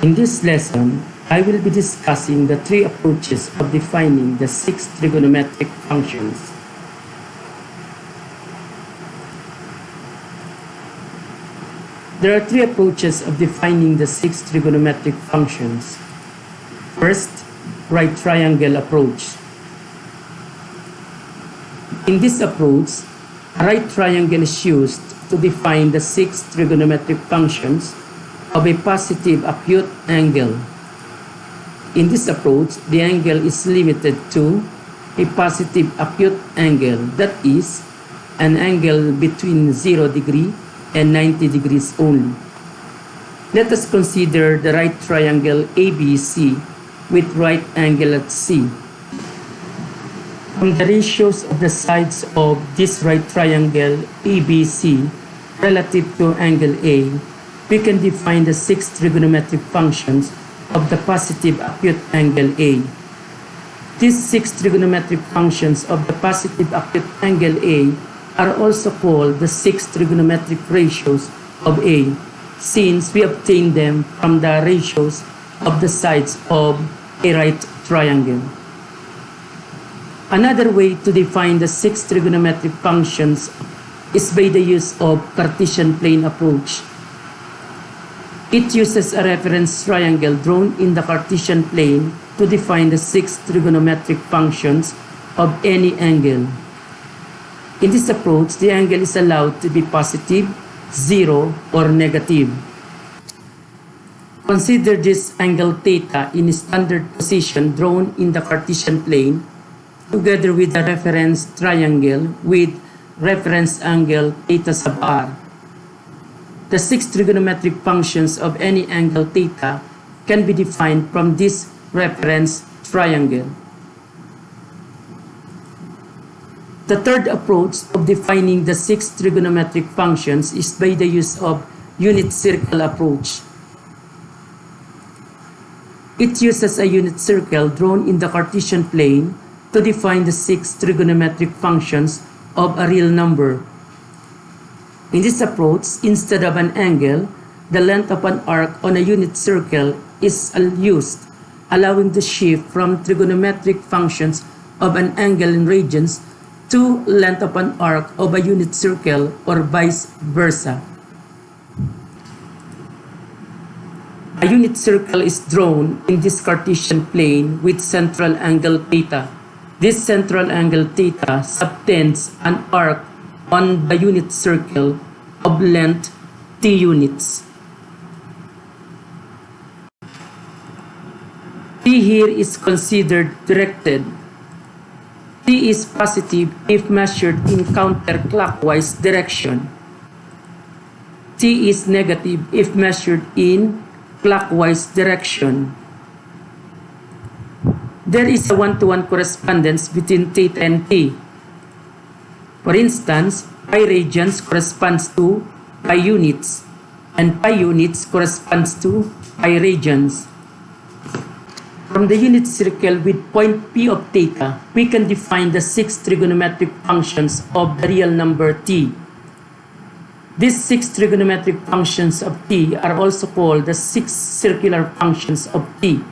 In this lesson, I will be discussing the three approaches of defining the six trigonometric functions. There are three approaches of defining the six trigonometric functions. First, right triangle approach. In this approach, a right triangle is used to define the six trigonometric functions of a positive acute angle. In this approach, the angle is limited to a positive acute angle, that is, an angle between 0 degree and 90 degrees only. Let us consider the right triangle ABC with right angle at C. From the ratios of the sides of this right triangle ABC relative to angle A, we can define the six trigonometric functions of the positive acute angle A. These six trigonometric functions of the positive acute angle A are also called the six trigonometric ratios of A, since we obtain them from the ratios of the sides of a right triangle. Another way to define the six trigonometric functions is by the use of Cartesian plane approach. It uses a reference triangle drawn in the Cartesian plane to define the six trigonometric functions of any angle. In this approach, the angle is allowed to be positive, zero, or negative. Consider this angle theta in standard position drawn in the Cartesian plane together with the reference triangle with reference angle theta sub r. The six trigonometric functions of any angle theta can be defined from this reference triangle. The third approach of defining the six trigonometric functions is by the use of unit circle approach. It uses a unit circle drawn in the Cartesian plane to define the six trigonometric functions of a real number. In this approach, instead of an angle, the length of an arc on a unit circle is used, allowing the shift from trigonometric functions of an angle in radians to length of an arc of a unit circle or vice versa. A unit circle is drawn in this Cartesian plane with central angle theta. This central angle theta subtends an arc on the unit circle of length t units. T here is considered directed. T is positive if measured in counterclockwise direction. T is negative if measured in clockwise direction. There is a one-to-one correspondence between theta and t. For instance, pi radians corresponds to pi units, and pi units corresponds to pi radians. From the unit circle with point P of theta, we can define the six trigonometric functions of the real number t. These six trigonometric functions of t are also called the six circular functions of t.